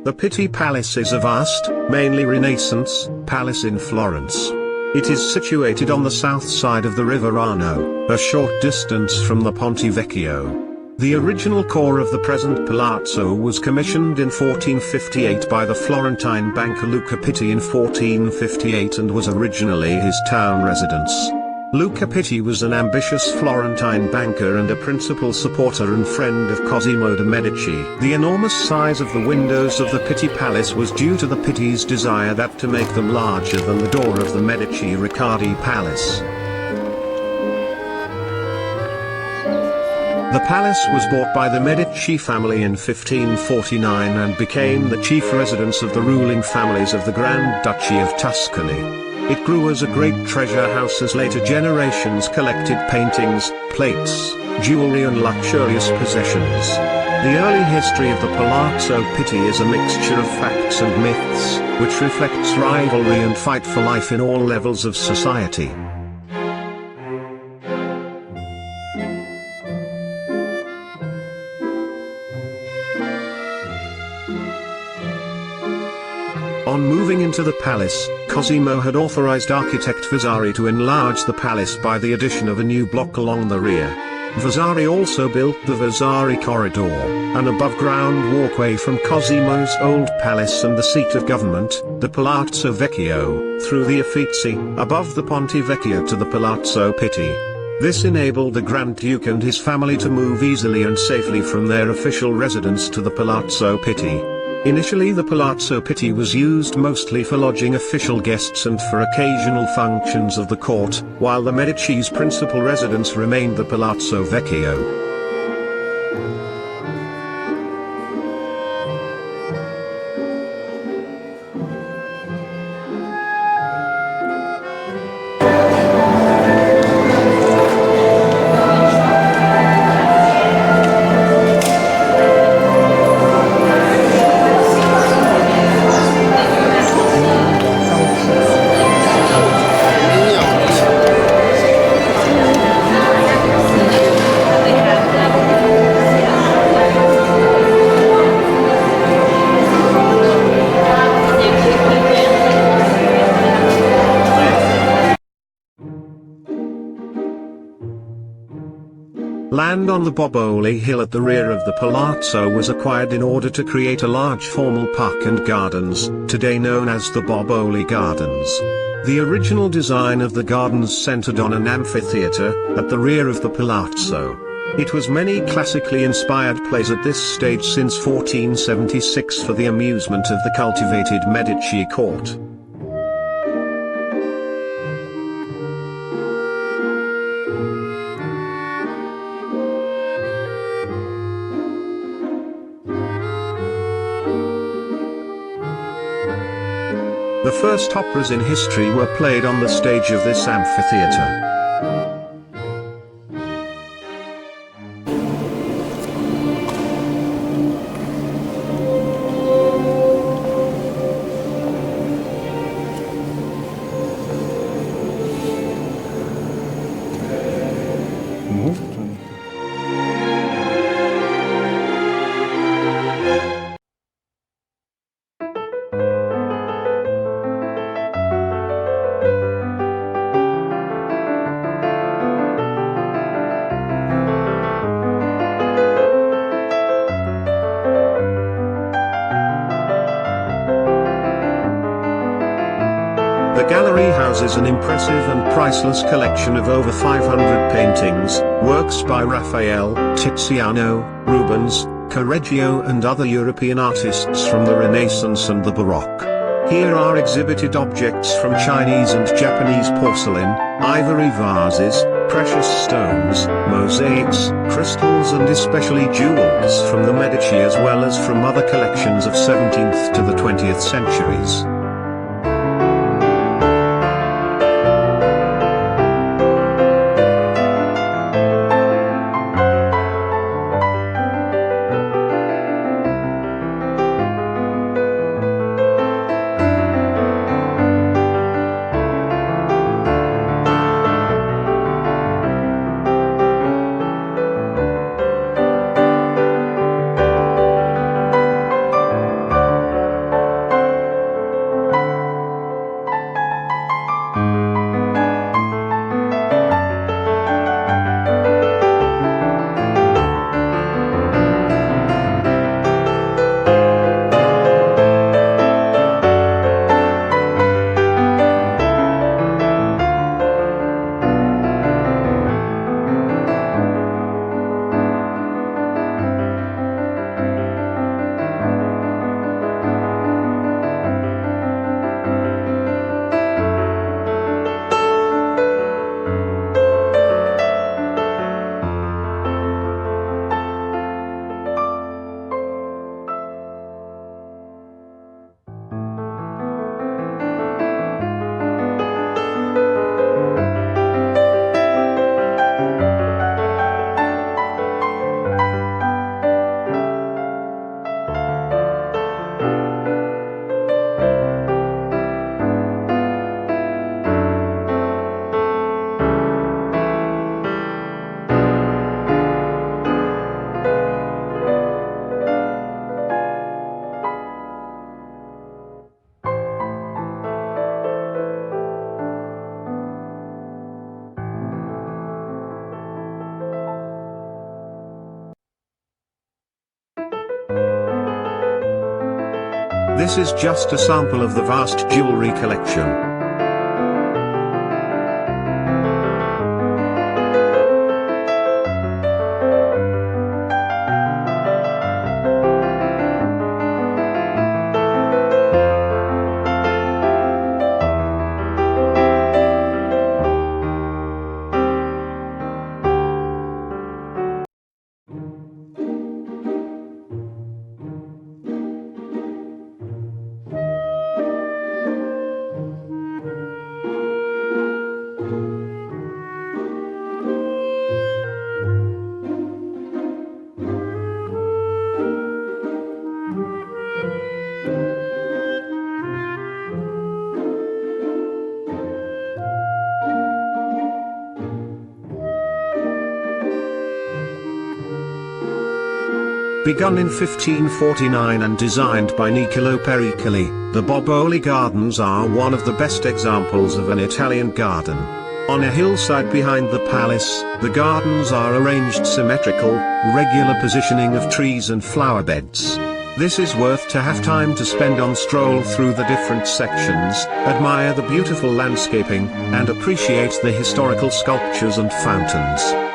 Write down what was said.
The Pitti Palace is a vast, mainly Renaissance, palace in Florence. It is situated on the south side of the river Arno, a short distance from the Ponte Vecchio. The original core of the present palazzo was commissioned in 1458 by the Florentine banker Luca Pitti in 1458 and was originally his town residence. Luca Pitti was an ambitious Florentine banker and a principal supporter and friend of Cosimo de' Medici. The enormous size of the windows of the Pitti Palace was due to the Pittis' desire to make them larger than the door of the Medici Riccardi Palace. The palace was bought by the Medici family in 1549 and became the chief residence of the ruling families of the Grand Duchy of Tuscany. It grew as a great treasure house as later generations collected paintings, plates, jewelry and luxurious possessions. The early history of the Palazzo Pitti is a mixture of facts and myths, which reflects rivalry and fight for life in all levels of society. On moving into the palace, Cosimo had authorized architect Vasari to enlarge the palace by the addition of a new block along the rear. Vasari also built the Vasari Corridor, an above-ground walkway from Cosimo's old palace and the seat of government, the Palazzo Vecchio, through the Uffizi, above the Ponte Vecchio to the Palazzo Pitti. This enabled the Grand Duke and his family to move easily and safely from their official residence to the Palazzo Pitti. Initially the Palazzo Pitti was used mostly for lodging official guests and for occasional functions of the court, while the Medici's principal residence remained the Palazzo Vecchio. Land on the Boboli Hill at the rear of the palazzo was acquired in order to create a large formal park and gardens, today known as the Boboli Gardens. The original design of the gardens centered on an amphitheater, at the rear of the palazzo. It was many classically inspired plays at this stage since 1476 for the amusement of the cultivated Medici court. The first operas in history were played on the stage of this amphitheater. The gallery houses an impressive and priceless collection of over 500 paintings, works by Raphael, Tiziano, Rubens, Correggio and other European artists from the Renaissance and the Baroque. Here are exhibited objects from Chinese and Japanese porcelain, ivory vases, precious stones, mosaics, crystals and especially jewels from the Medici as well as from other collections of 17th to the 20th centuries. This is just a sample of the vast jewelry collection. Begun in 1549 and designed by Niccolò Pericoli, the Boboli Gardens are one of the best examples of an Italian garden. On a hillside behind the palace, the gardens are arranged symmetrical, regular positioning of trees and flower beds. This is worth to have time to spend on stroll through the different sections, admire the beautiful landscaping, and appreciate the historical sculptures and fountains.